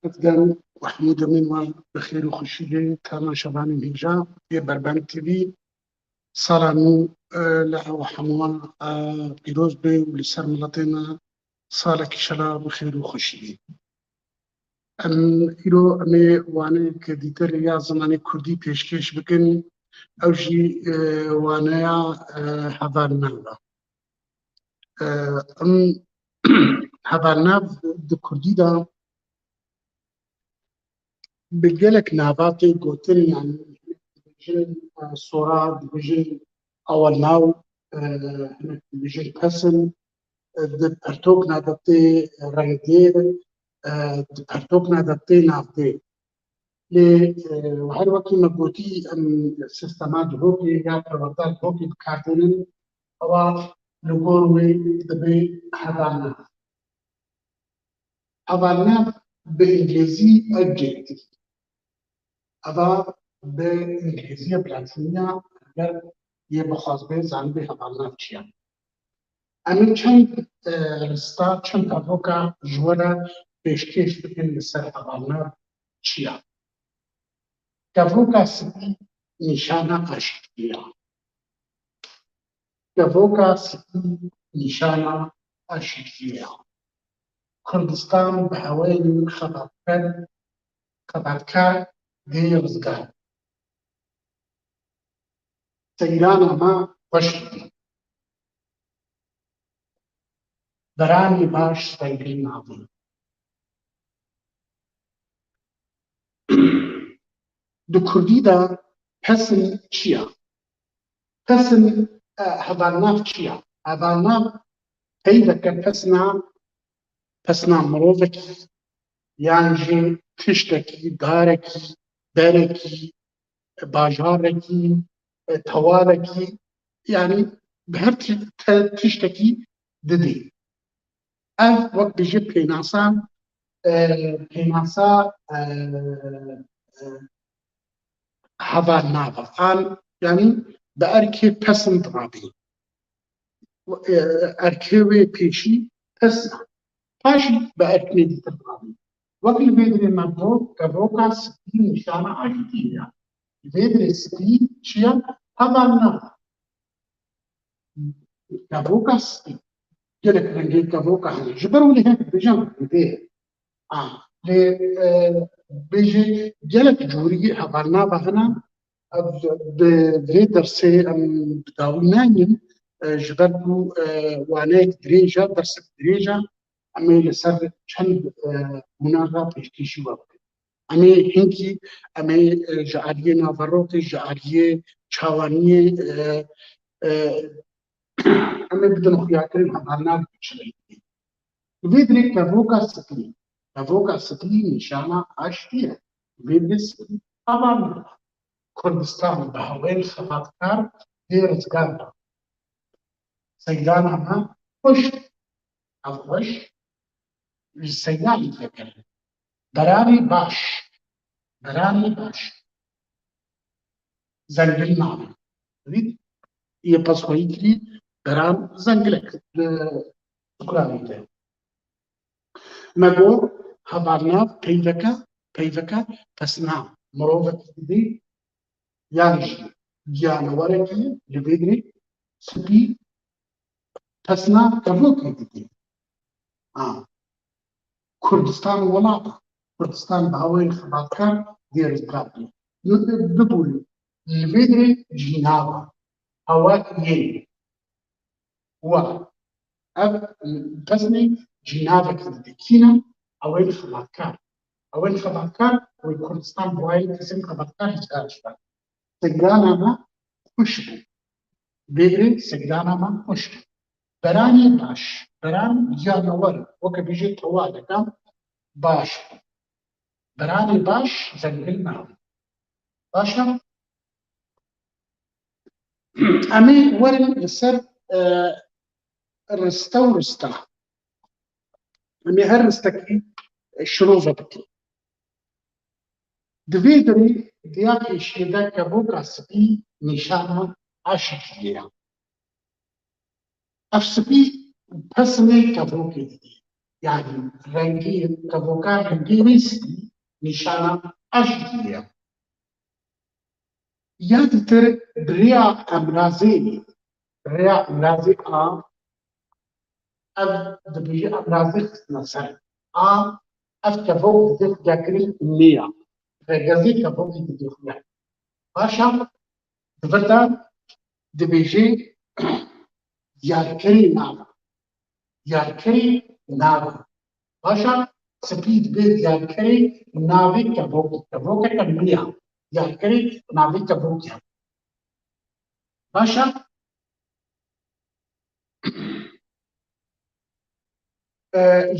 افغان محمود امین بخیر و خوشیلی تماشاوان هیجا یه بربند تیوی سالانو لعو حموان پیروز بی و لسر ملتنا سالا کشلا بخیر و خوشیلی ام ایرو امی وانه که دیتر یا زمانی کردی پیشکش بکن او جی وانه هوالناو ام هوالناو د کردی دا بجلك ناباتي قوتن يعني بجن صورة بجن أول ناو بجن كسن دبرتوك نادبتي رنگدير دبرتوك نادبتي نافدي وهر وقت مقوتي أم سيستمات هوكي يا پروردار هوكي بكارتنن أو لغوروي دبي هوالنا بإنجليزي adjective اما به انگلیسی براتنیا اگر یه بخوازبه زنبه هوالناف چیه اما چند رستا چند تابوکا جوانا پیشکش بکن لسر هوالناف چیه تابوکا سپی نشانه عشقیه تابوکا سپی نشانه عشقیه کردستان به هوای خبرکار دیرزگار سیران ما وشتی برانی باش سیری نابی دو کردی دا پسن چیا؟ پسن هوالناف چیا؟ هوالناف پیدا که پسنا مروفکی یعنی تشتکی دارکی برکی باجارکی توالکی يعني بهر تشتكي ددي وقت بيجي بيناسا هوالناف آن يعني بأركي پسن درابي أركيوي بيشي پسنا پاشي بأركي دي درابي وقت بيدري مدو كبوكا سبين نشانة عجيبية بيدري سبين شيا هوالناف كبوكا سبين جلك رنجي كبوكا هني جبروا لي هيك بجنب بيه بيجي جلك جوري هوالناف هنا بدرسي ام بداويناين جبرتو وانيك دريجة درس دريجة امي لسر چند مناغا بيشتيشي وقت امي هنكي امي جعالية نافروتي جعالية چاوانية امي بدن خياكرين هوالناف بيشتيشي بيدري كافوكا سكلي نشانة عشتية بيدري سكلي هوالناف كردستان بهوين خلاتكار ديرزگار سيدان اما خوش خوش سيدان فكر براني باش زنگل نام ريد يبس خويكري بران زنگلك شكراني ده مگو هوالناف پیوکا پسنا مروفت دي يعني جانوركي لبيدري سبي پسنا كبوكي دي كردستان ولاطة كردستان بهوين خباتكار ديرزگار دبول لبيدري جيناوا هوا يين و پسني جيناوا كده كينا اوين خباتكار وكردستان بواين كسم خباتكار هجارشتان سجرانا ما خوشبو بيدري سجرانا ما خوشبو براني باش بران جانور وكا بيجي توالكا باش براني باش زنگل نام باشا امي ورن لسر رستا امي هر رستكي شروفة بكي دفيدري دياكي شيدا كبوكا سبي نشانة عشقية أفسبي بسني كبوكي دي يعني رنجي كبوكا رنجي ويسكي نیشانە ئەشتیە یادتر بریا ئەمرازی ئەف دبیژە ئەمرازی خستنە سەر ئەف کەڤۆک دزێ خولیاکردن نییە ڕێگەزی کەڤۆکی دزێ خولیاک باشە دڤەردا دبیژێ دیارکەری ناوە باشە سپی دبێ دیارکەری ناوی کەڤۆکەکە نییە دیارکەری ناوی کەڤۆکیە باشە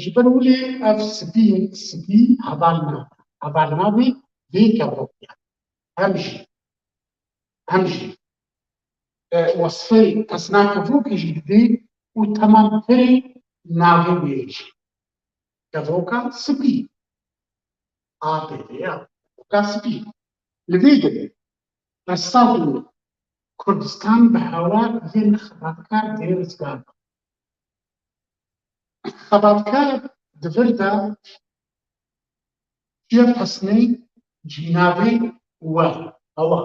ji ber wî ev spî hevalnavê vê kevokê hem jî wasfê pesna kevokê jî didê û temamkerê navê wê jî kevoka spî ya kevoka spî li vê de ressam Kurdistan bi hewa yên xebatkar dê rizgar xebatkar di vir de çiye pesnê cînavê we hewa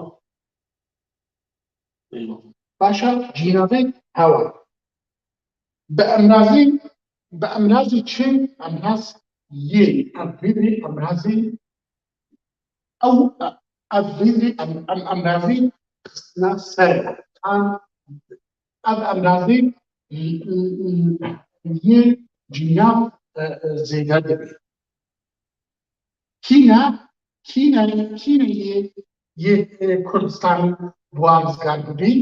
باشە جینavê hewa bi emrazî çi emraz yê ev vêdrê emrazî ew ev vêdrê emrazî xistina ser ev emrazî yê cînav zêde dibe kîne yê Kurdistanê wan rizgar bibî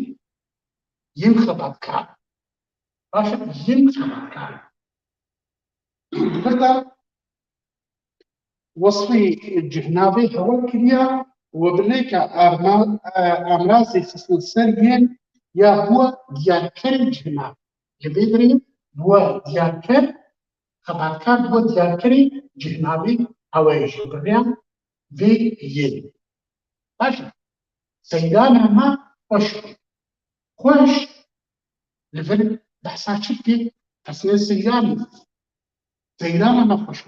yên xebatkar باشە yên xebatkar birda wasfê cihnavê hewa kiriye û bilêka emrazê xistin ser yên ya bûye diyarkerê cihnav li vê dirê bûye diyarker xebatkar bûye diyarkerê cihnavê hewayê ji bi rêya vê yên باشە سەیدانە me xweş li vir behsa çi bikê pesnê seydanê me xweş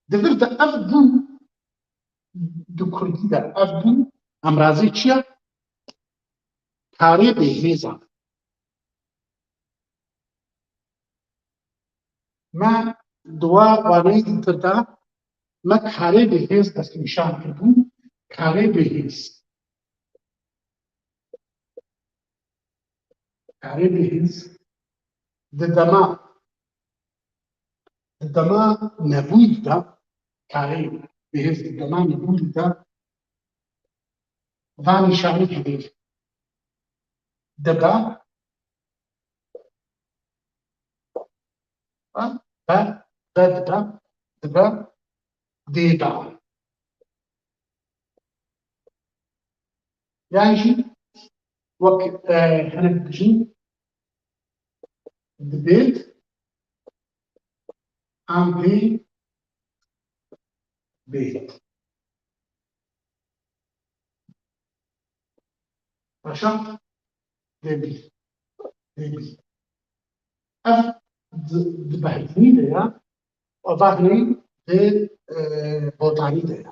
di vir de ev bû di Kurdî de ev bû emrazî çi ye karê bêhêza me di we waneyê dîtir de me karê bêhêz destnîşan kirbû karê bêhêz di dema nebûyî de karê bêhêz di dema nebûyî de va nîşanî hebe dibe dibe dêda yan jî wek hinek dijîn dibêt an vê bêt başa dêbî ev di behdinî de ye ava hinî di botanî de ye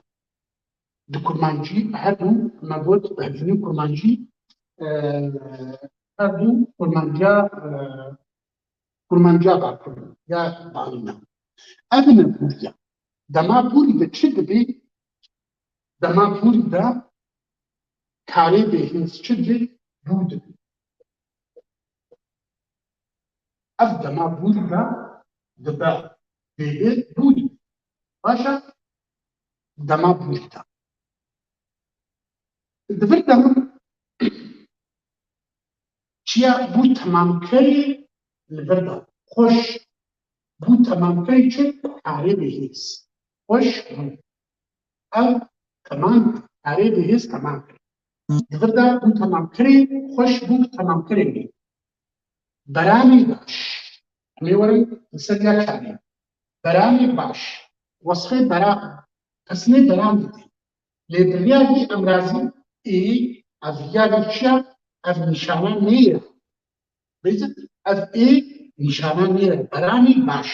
di kurmancî her du me got behdinî kurmancî her du kurmanciya barkirin ya banîne ev nebûriye dema bûrî de çi dibê dema bûrî de karê bêhêz çi dibê bû dibê ev dema bûrî de dibe bêbêt bû dibê başa dema bûrî de di vir de min çiye bû temamkerê li vir de xweş bû temamkerê çi karê bêhêz xweş bû ev temam karê bêhêz temam kir di vir de bû temamkerê xweş bû temamkerê wê beramê baş em ê werin li ser ya karê beramê baş wasfê beram pesnê beram didê lê bi rêya vê emrazî ev ya vê çi ye ev nîşana nêye bêjit ev nîşana nêye beramê baş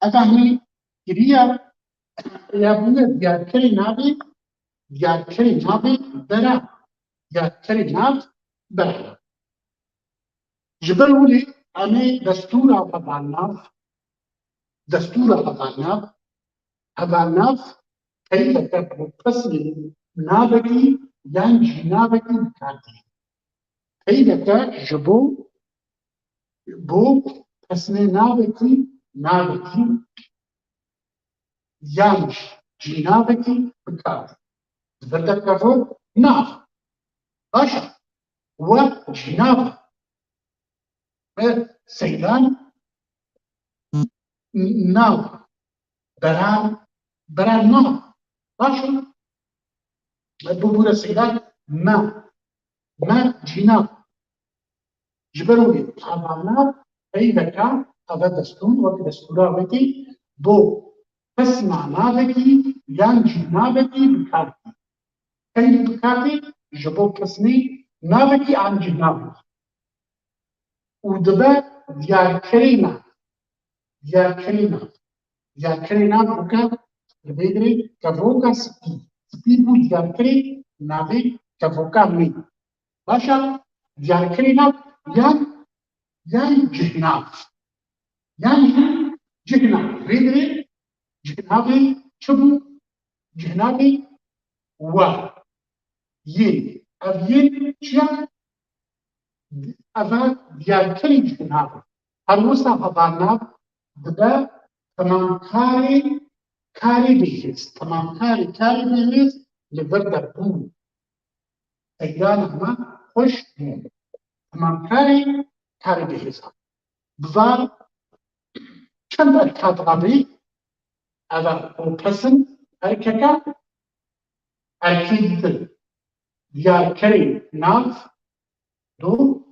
ev hinî kiriya يا بني دیارکەری ناوی بەرە دیارکەری ناو بەرە ji ber wî em ê destûra hevalnav peyleke bi pesnê navekî yan jînavekî dikardî peyleke ji bo pesnê navekî yan jînavekî bikardî Dibirde nav baş e we jînav seydan nav beran nav baş e bibûre seydan me jînav ji ber wî hevalnav peyleke ev destûr wek destûra wekî bo pesna navekî yan jînavekî bikardî Peyl bikardî ji bo pesnê navekî an jînavekî û dibe diyarkerê nav bike li vê dirê kevoka spî bû diyarkerê navê kevoka mî baş e diyarkerê nav yan cihnav vê dirê cihnavê çi bû cihnavê we yên ev yên çi ye ev e diyarkerê cihnav e her wisa hevalnav dibe temamkarê karê bêhêz li vir de bû seydana me xweş bû temamkarê karê bêhêz e bizar çend erka dirabî ev e pesn erkeke erkê dîtin diyarkerê nav du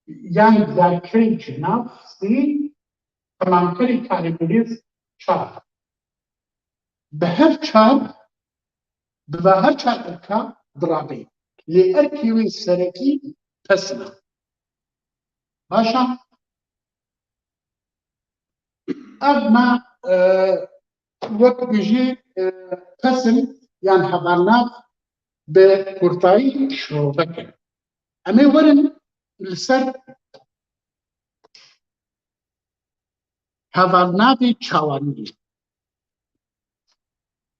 yan diyarkerê cihnav sê temamkerê karê bêhêz çar bi her çar dibe her çar erka dirabê lê erkê wê serekî pesn e baş e ev me wek bijî pesn yan hevalnav bi kurtayî şîrovekin em ê werin li ser hevalnavê çawanî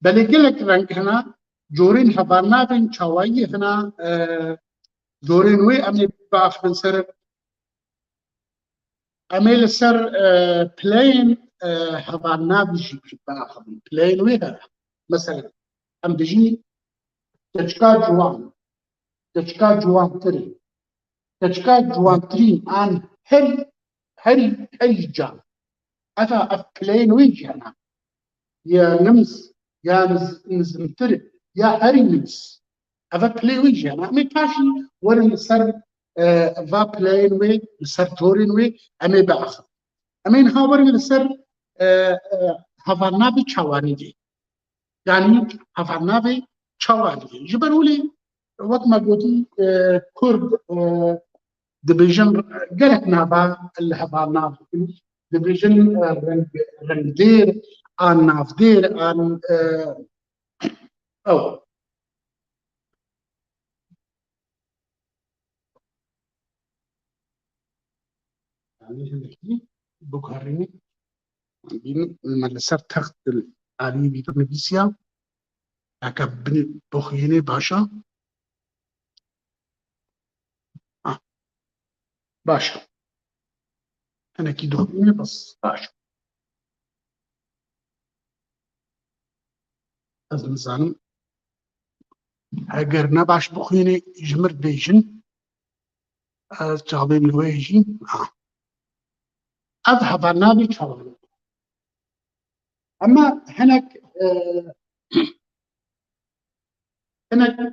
belê gelek reng hene corên hevalnavên çawayî hene corên wê em ê biaxivin ser em ê li ser pileyên hevalnavî jî biaxivin pileyên wê hene mesela em dijî keçika ciwantirî keçika ciwantirîn an herî can ev pileyên wê jî hene ya nims ya nizmtir ya herî nims ev pilê wê jî hene em ê paşî werin li ser va pileyên wê li ser corên wê em ê biaxivin em ê niha werin li ser hevalnavê çawanî de yanî hevalnavê çawanî ji ber wî wek me gotî Kurd dibêjin gelek nava li hevalnav dikin dibêjin rengdêr an navdêr an ew biguherînê bînin me li ser text aliyê vîdîo nivîsiya heke bixwînê baş e baş e hinekî dixwînê bes baş e ez nizanim eger ne baş bixwînê ji min bêjin ez çavêm li wê jî ev hevalnavê çawanî Ama hinek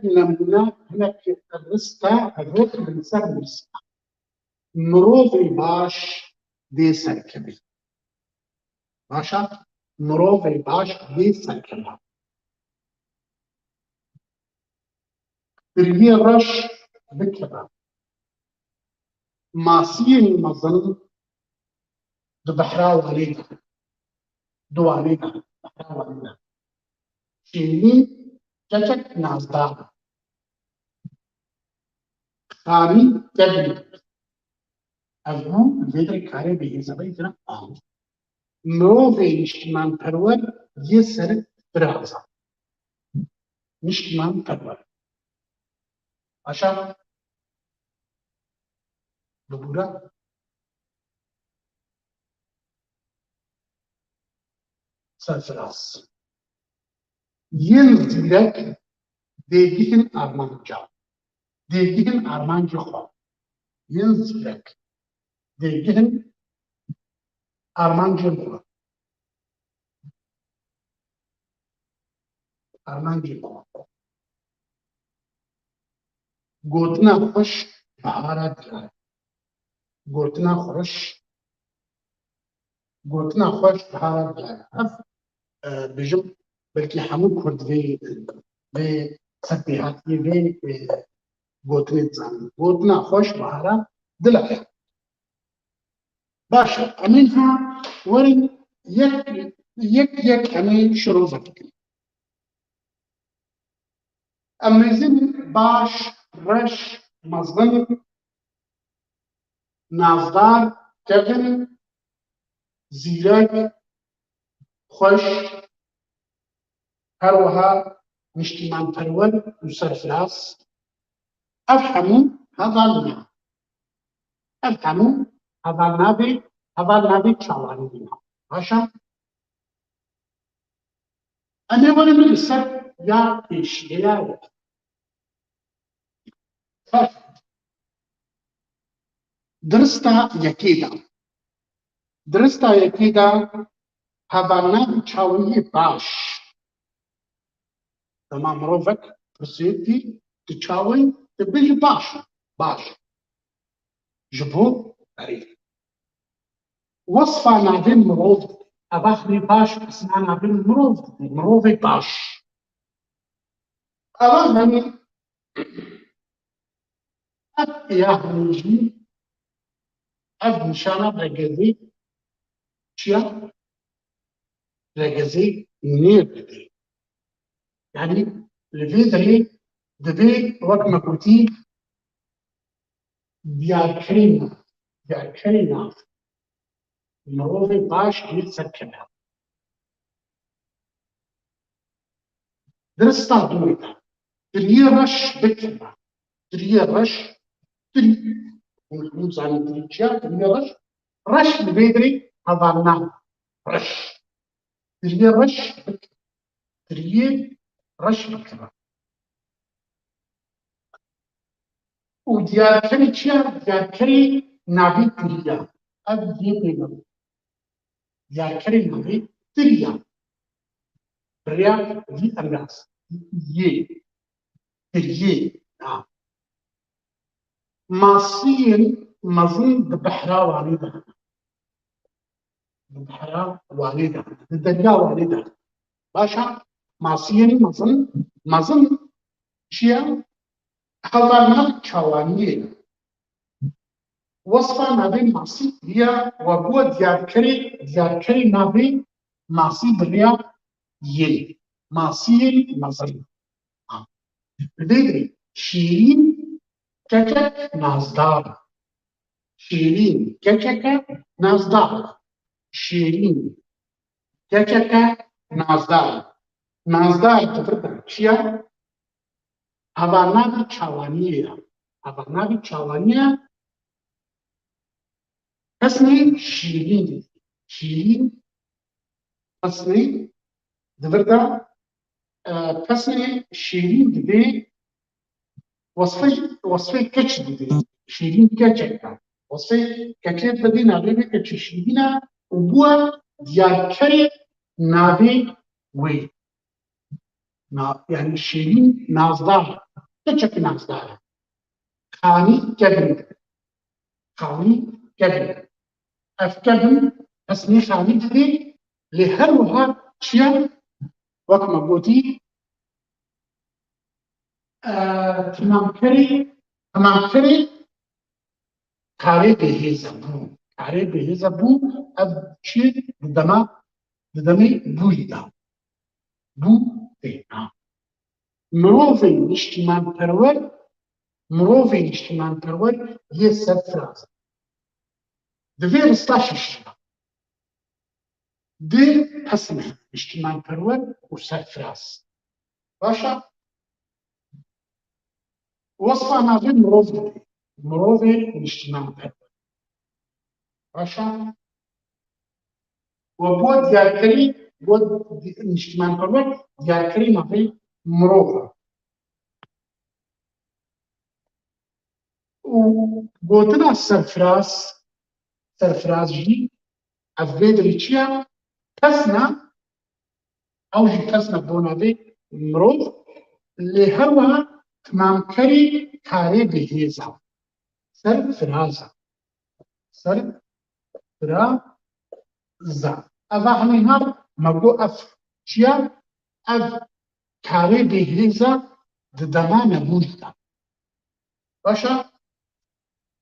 nemûne hinek rista rot li ser mirîska mirovê baş dê serkevî baş e mirovê baş dê serkeve biriyê reş bikeve masiyên mezin di bihra welê de دوانينا دوانينا شيرين كتك نازدار خاني تبني أبو الفيدري كاري بيزابيتنا مروفي نشتمان پرور يسر برازا نشتمان پرور عشان ببورا سرفراز ينزلك ديجين أرمانجا ديجين أرمانجا خوا ينزلك ديجين أرمانجا خوا أرمانجا خوا قوتنا خوش بهارات قوتنا خوش بهارات أف بجم بلكي حمو كرد في سبيهاتي في قوتني تزاني قوتنا خوش بهارات دلك باشا أمينها ورن يك أمين شروفك أميزين باش رش مزن نازدار كبن زيرك خوش هروها نشتمان پرور وسرفراز أفهموا هذا لنا أفهموا هذا نبي تشاواني لنا عشان أنا ولا من السر يا إيش يا درستا يكيدا هذا نبي تشاواني باش تمام روفك برسيتي تشاوي تبيج باش جبو عريف وصفة نابين مروف أباخني باش اسمها نابين مروفي باش أباخني أب ياهنيجي أب نشانة رجزي شيا رجزي نير بدي يعني الفيدري دبي وقت ما كنتي بياركرينا مروفي باش يتسكنها درستا دويتا تريرش بكرة تريرش ونحوز عن تريتشيا تريرش رش الفيدري هذا النام رش تريرش بكرة رش بكرة وديار تريتشيا ديار كري نابي تريا أب يبينو ديار كري نابي تريا ريا دي أنغاز تريه ماسين مزن ببحرا والده ببحرا والده الدنيا والده باشا ماسين مزن شيا خلالنا شوانيه وصفة نبي ماسي هي وبو دياركري نبي ماسي بريا يلي ماسين مزن بدري شيرين ككك نازدار شيرين ككك نازدار شيرين ككك نازدار تفرق شيا هذا نبي تشاوانية حسني شيرين حسني دفرق حسني شيرين دبي وصفه كتش دبي شيرين كتشك وصفه كتش بدي نابي كتش شيرينا وبوا دياركري نابي وي يعني شيرين نازدار كتشك نازدار خاني كبن أفكبن أسمي خاني دبي لهروها شيا وكما قلتي تمام كري كاري بهيزة بو أب شيء دما دەمەی بوویدا بوو تێنا مرۆڤی نیشتیمانپەروەر یە سەرفراز divê rista şişîna dê pesne niştimanperwer û serfiraz başa wasfa navê mirov dibê mirovê niştimanperwer başa و بۆ دیارکەری بۆ نیشتیمانپەروەر دیارکەری ناوی مرۆڤە و گوتنا سەرفراز jî ev vê derê çi ye kesna ew jî kesna bo navê mirov lê her wiha timamkerî karê bihêz e serfiraz e serfiraza ev a hemîn me got ev çi ye ev karê bihêz e di dema nebûyî de başa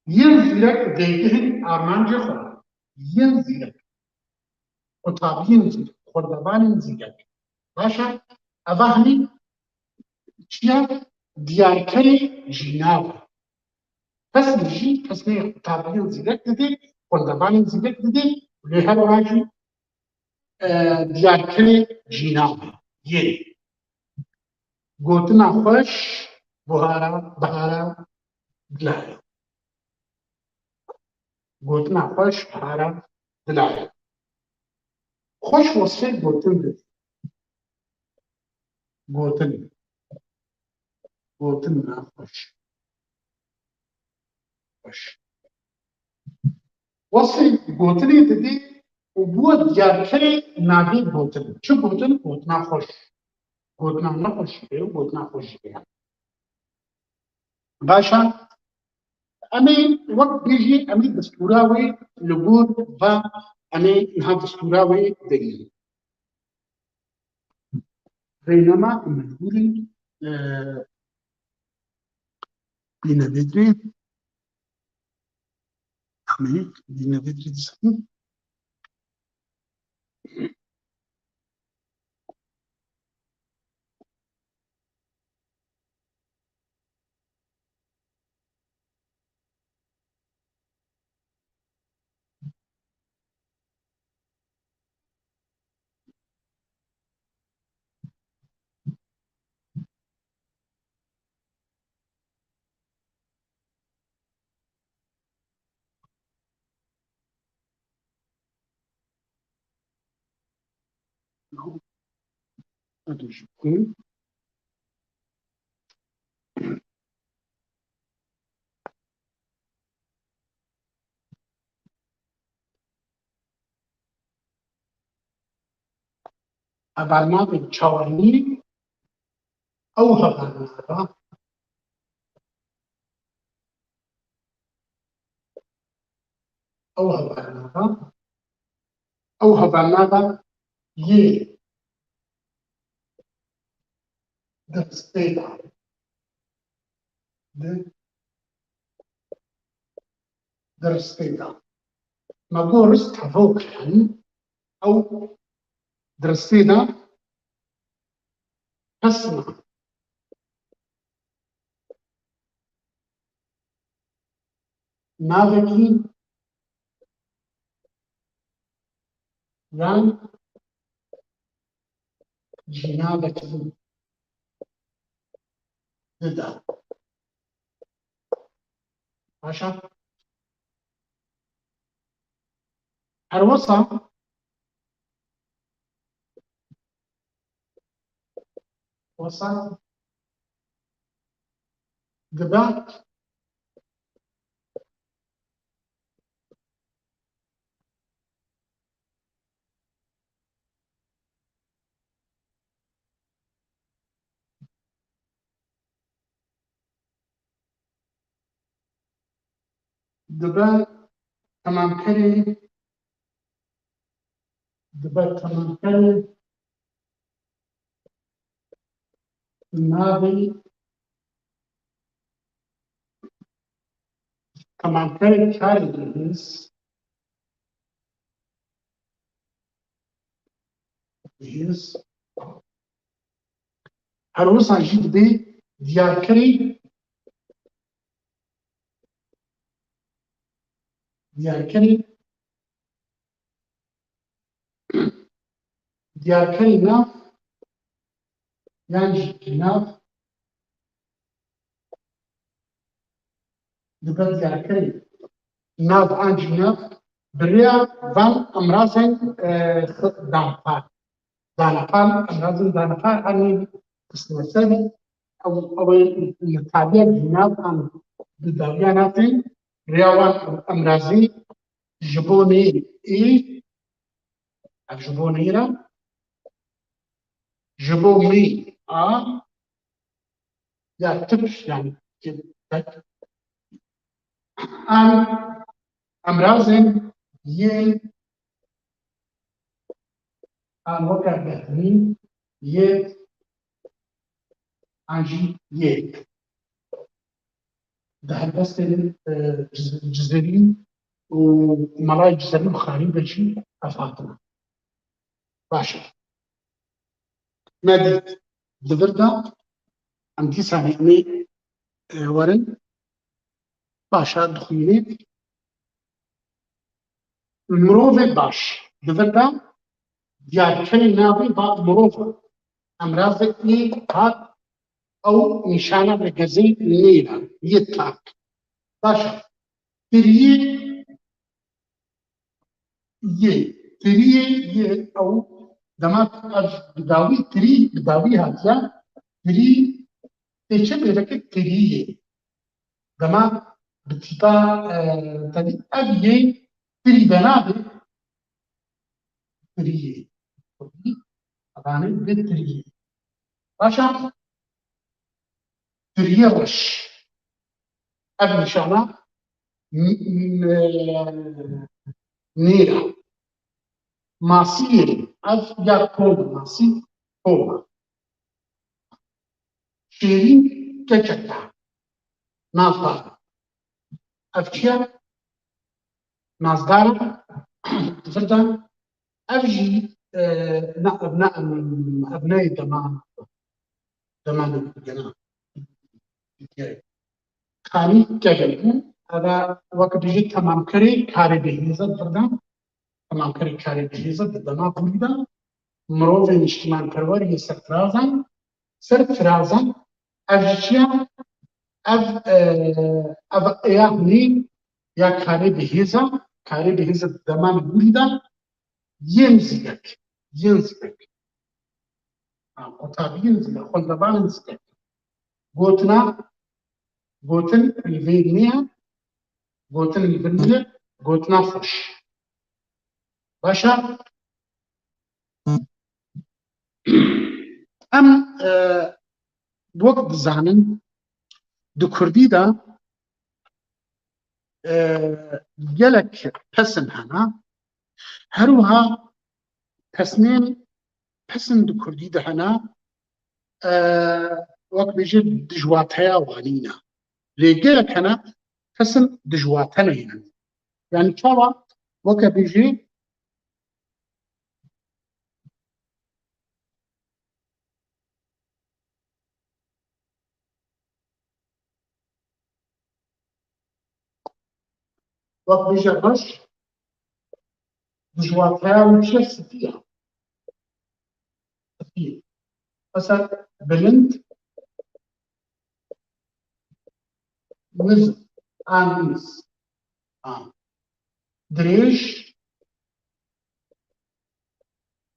yên zîrek dêgihên armancê xwe yên zîrek qutabiyên zîrek xwendevanên zîrek başa ev a hemîn çi ye diyarkerê jînav e pesnê jî pesnê qutabiyên zîrek didê xwendevanên zîrek didê lê her wiha jî diyarkerê jînav e yên gotina xweş bihara dilaye gotina xweş bihara dilaye xweş wesfê gotin didê gotin na xweş وصفی گوتنی دidê û bûye diyarkerê navê gotin çi gotin gotina xweş gotina nexweş jî heye û gotina xweş jî heye başa em ê wek bêjî em ê distûra wê li gor ve em ê niha distûra wê derînin rênema û mecbûrîn bînevêdrê em ê bînevêdrê dîsînin ebalnavên çawanî ew hevalnava yê di ristê de me got rist hevok yani ew di ristê de pesna navekî yan jînavekî dide başa her wisa dibe dibe temamkerê navê temamkerê karê bihêz بهێز هەروەسا ژی دەبێ دیارکەری ناو یان ژی ناو دەبێت دیارکەری ناو an jî nav biriya van emrazên danpar emrazên danpar anî qismeser ew li tabiya jînav an bi dawiya natên rêya wan emrazî ji bo nêr ev ji bo nêr e ji bo mî a ya tiş yani an emrazên yên an weka behnî yêk an jî yêk di helbestên cizerî û malayê cizerî xarî de jî ev hatine. Baş e. Me dît di vir de em dîsa hêmî werin baş e dixwînê mirovê baş di vir de diyarkerê navê mirov e emrazê ê hat ew nîşana vegezê nêr e yê tak baş e tiriyê yê ew dema ev bi dawî tirî bi dawî hatiye tirî tê çi pêveke tiriyê dema bi tîpa tevî ev yê tirî de nabe tiriyê evanî bi tiriyê baş e tiriyê reş ev nîşana nêr e masiyê ev ya tom e masî tom e şêrîn keçek e nazdar e ev çi ye nazdar e di vir de ev jî ebneyê dema gena kanî kevin bû eva weke dijî temamkerê karê bihêze di vir de temamkerê karê bihêze di dema bûrî de mirovên niştimanperwer yê serfirazan ev jî çi ye ev êya hunî ya karê bihêze di deman bûrî de yên zîrek qutabiyên zîrek xwendevanên zîrek gotin li vê nêye gotin li vir nîye gotina xweş baş e em wek dizanin di Kurdî de gelek pesin hene herwiha pesên di Kurdî de hene wek bêje dijwateya wanî ne lê gelek hene pesên dijwate neyînin yani çawa weke bêjê wek bêje reş dijwateya wî çi ye spî ye mesela bilind nizm an nîz dirêj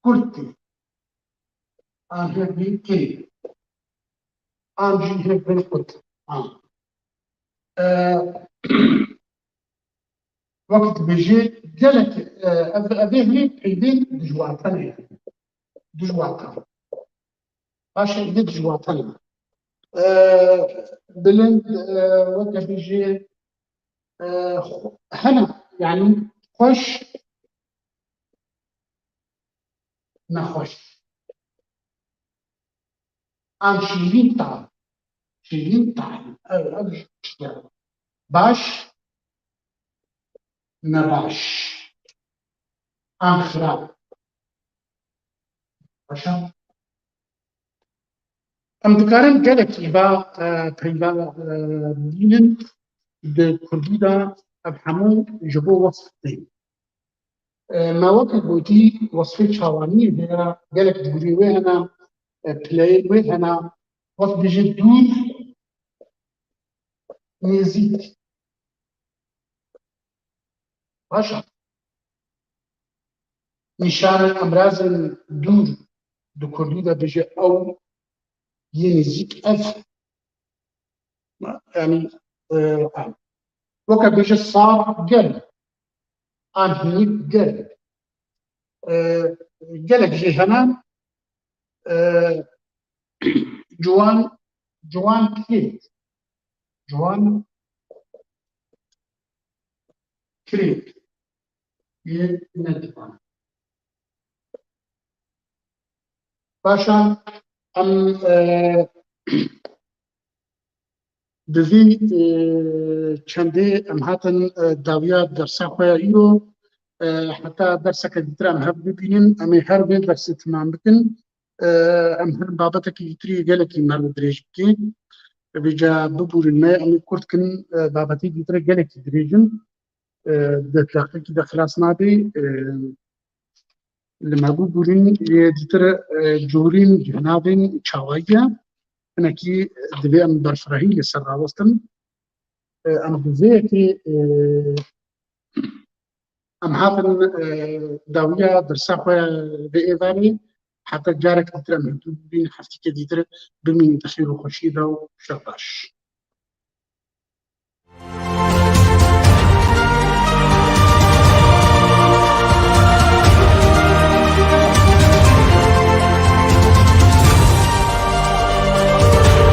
kurtî an hevî kê an jî hevî kurt wek dibêjê gelek ev ê hîn peydên dijwate ne dijwate baş e yê dijwate ne bilind weke bêjê hene yani xweş nexweş an şîrîn ev baş nebaş an xirab باشا ام دکارن gelekî ba peyda bînin di Kurdî de ev hemû ji bo wesf tên. Me wekî gotî wesfê çawaniyê heye, gelek dûrî wê hene, pileyên wê hene, wek dijî dûr nêzik. Paşa nîşanên emrazên dûr di Kurdî de dijî ew yê nêzik ev yani weke bêje sar gel an hînik gel gelek jî hene ciwan ciwan kirêt ciwan kirêt yê nedibane. Paşa em di vî çendê em hatin dawiya dersa xwe ya îro heta derseke dîtir em hev bibînin em ê her vê dersê timam bikin em hin babetekî yîtirî gelekî merv û dirêj bikê bêje bibûrin me em ê kurt kin babetê dîtir e gelekî dirêj in di deqekî de xilas nabe li me bibûrin yê dîtir corîn cihinavên çawayî ye hinekî divê em berfirehî li ser rawestin em bi vê yekê em hatin dawiya dersa xwe vê êvarê heta carek dîtir em hîndû bibînin heftîkê dîtir bimînin bi xêr û xweşî de û şer baş.